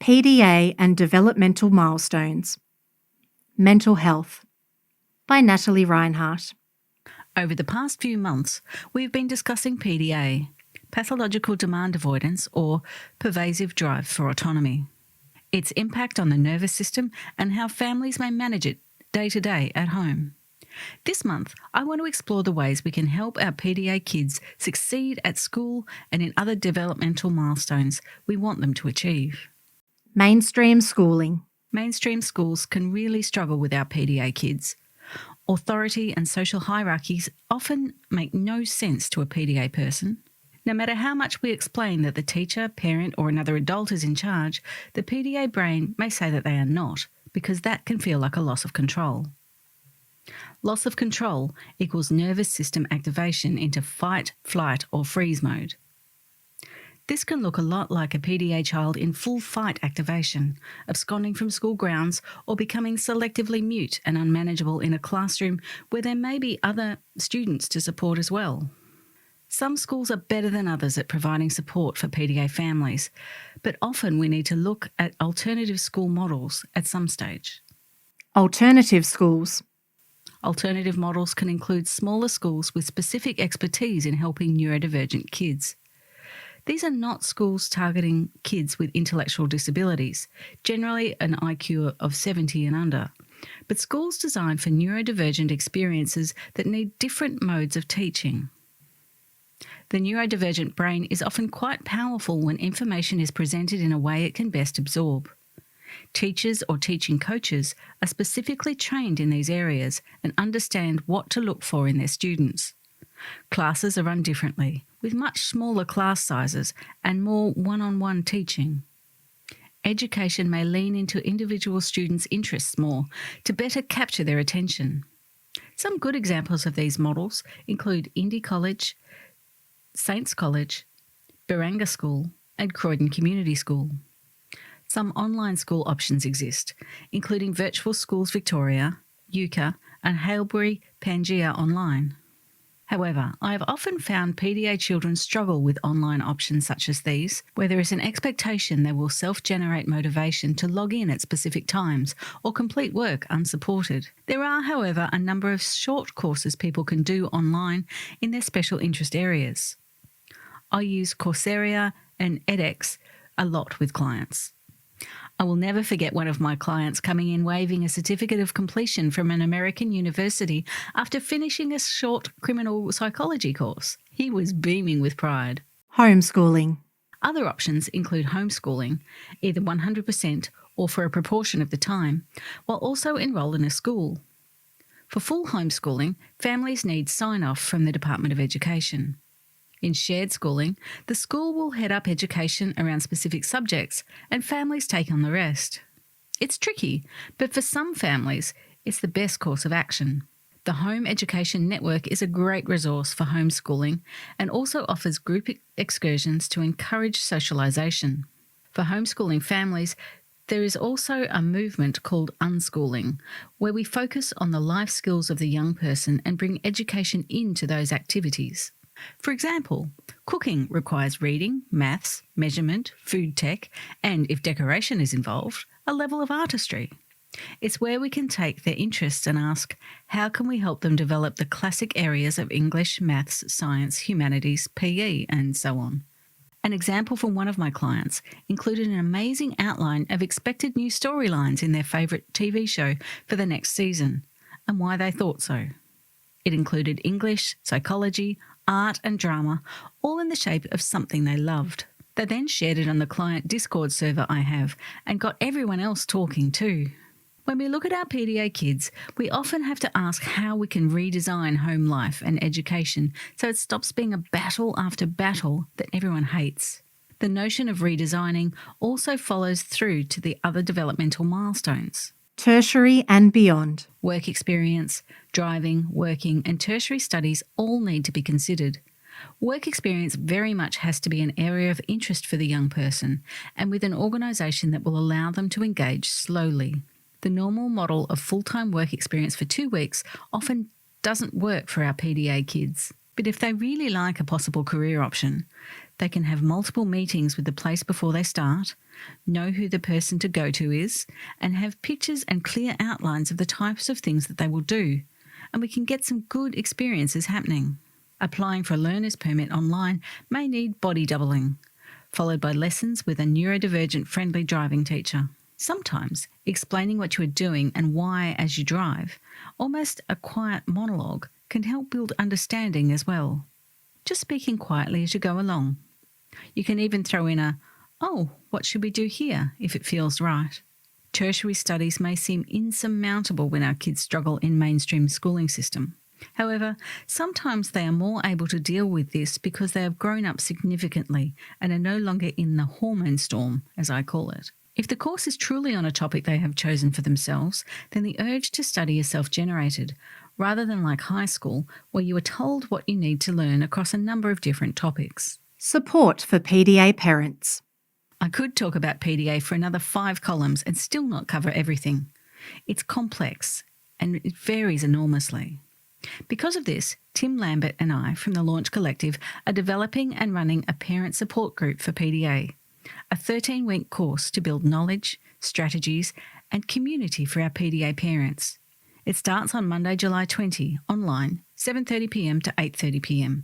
PDA and developmental milestones. Mental health by Natalie Rinehart. Over the past few months, we've been discussing PDA, pathological demand avoidance or pervasive drive for autonomy, its impact on the nervous system and how families may manage it day to day at home. This month, I want to explore the ways we can help our PDA kids succeed at school and in other developmental milestones we want them to achieve. Mainstream schooling. Mainstream schools can really struggle with our PDA kids. Authority and social hierarchies often make no sense to a PDA person. No matter how much we explain that the teacher, parent or another adult is in charge, the PDA brain may say that they are not, because that can feel like a loss of control. Loss of control equals nervous system activation into fight, flight or freeze mode. This can look a lot like a PDA child in full fight activation, absconding from school grounds or becoming selectively mute and unmanageable in a classroom where there may be other students to support as well. Some schools are better than others at providing support for PDA families, but often we need to look at alternative school models at some stage. Alternative schools. Alternative models can include smaller schools with specific expertise in helping neurodivergent kids. These are not schools targeting kids with intellectual disabilities, generally an IQ of 70 and under, but schools designed for neurodivergent experiences that need different modes of teaching. The neurodivergent brain is often quite powerful when information is presented in a way it can best absorb. Teachers or teaching coaches are specifically trained in these areas and understand what to look for in their students. Classes are run differently, with much smaller class sizes and more one-on-one teaching. Education may lean into individual students' interests more to better capture their attention. Some good examples of these models include Indy College, Saints College, Baranga School and Croydon Community School. Some online school options exist, including Virtual Schools Victoria, UCA and Hailbury Pangea Online. However, I have often found PDA children struggle with online options such as these, where there is an expectation they will self-generate motivation to log in at specific times or complete work unsupported. There are, however, a number of short courses people can do online in their special interest areas. I use Coursera and edX a lot with clients. I will never forget one of my clients coming in waving a certificate of completion from an American university after finishing a short criminal psychology course. He was beaming with pride. Homeschooling. Other options include homeschooling, either 100% or for a proportion of the time, while also enrolled in a school. For full homeschooling, families need sign-off from the Department of Education. In shared schooling, the school will head up education around specific subjects and families take on the rest. It's tricky, but for some families, it's the best course of action. The Home Education Network is a great resource for homeschooling and also offers group excursions to encourage socialisation. For homeschooling families, there is also a movement called unschooling, where we focus on the life skills of the young person and bring education into those activities. For example, cooking requires reading, maths, measurement, food tech, and, if decoration is involved, a level of artistry. It's where we can take their interests and ask, how can we help them develop the classic areas of English, maths, science, humanities, PE, and so on. An example from one of my clients included an amazing outline of expected new storylines in their favourite TV show for the next season, and why they thought so. It included English, psychology, art and drama, all in the shape of something they loved. They then shared it on the client Discord server I have and got everyone else talking too. When we look at our PDA kids, we often have to ask how we can redesign home life and education so it stops being a battle after battle that everyone hates. The notion of redesigning also follows through to the other developmental milestones. Tertiary and beyond. Work experience, driving, working and tertiary studies all need to be considered. Work experience very much has to be an area of interest for the young person and with an organisation that will allow them to engage slowly. The normal model of full-time work experience for 2 weeks often doesn't work for our PDA kids. But if they really like a possible career option, They can have multiple meetings with the place before they start, know who the person to go to is, and have pictures and clear outlines of the types of things that they will do. And we can get some good experiences happening. Applying for a learner's permit online may need body doubling, followed by lessons with a neurodivergent-friendly driving teacher. Sometimes explaining what you are doing and why as you drive, almost a quiet monologue, can help build understanding as well. Just speaking quietly as you go along. You can even throw in a, "Oh, what should we do here?" if it feels right. Tertiary studies may seem insurmountable when our kids struggle in mainstream schooling system. However, sometimes they are more able to deal with this because they have grown up significantly and are no longer in the hormone storm, as I call it. If the course is truly on a topic they have chosen for themselves, then the urge to study is self-generated, rather than like high school, where you are told what you need to learn across a number of different topics. Support for PDA parents. I could talk about PDA for another 5 columns and still not cover everything. It's complex and it varies enormously. Because of this, Tim Lambert and I from the Launch Collective are developing and running a parent support group for PDA, a 13-week course to build knowledge, strategies and community for our PDA parents. It starts on Monday, July 20, online, 7:30pm to 8:30pm.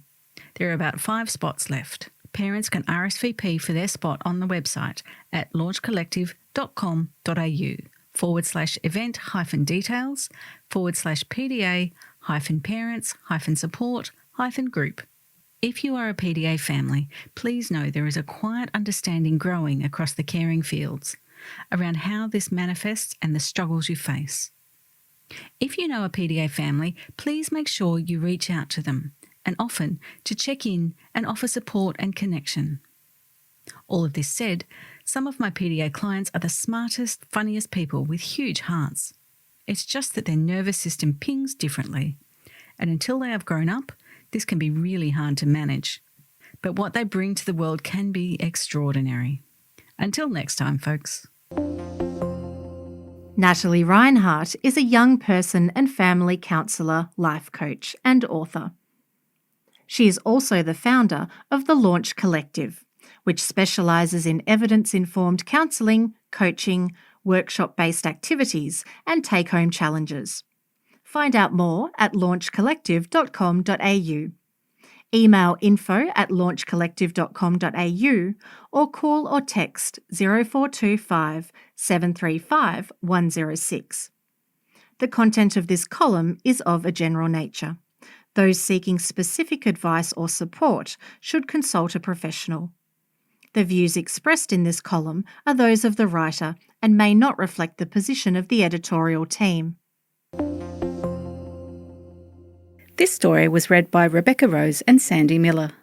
There are about 5 spots left. Parents can RSVP for their spot on the website at launchcollective.com.au/event-details/PDA-parents-support-group. If you are a PDA family, please know there is a quiet understanding growing across the caring fields around how this manifests and the struggles you face. If you know a PDA family, please make sure you reach out to them, and often to check in and offer support and connection. All of this said, some of my PDA clients are the smartest, funniest people with huge hearts. It's just that their nervous system pings differently, and until they have grown up, this can be really hard to manage. But what they bring to the world can be extraordinary. Until next time, folks. Natalie Rinehart is a young person and family counsellor, life coach and author. She is also the founder of the Launch Collective, which specialises in evidence-informed counselling, coaching, workshop-based activities and take-home challenges. Find out more at launchcollective.com.au. Email info@launchcollective.com.au or call or text 0425 735 106. The content of this column is of a general nature. Those seeking specific advice or support should consult a professional. The views expressed in this column are those of the writer and may not reflect the position of the editorial team. This story was read by Rebecca Rose and Sandy Miller.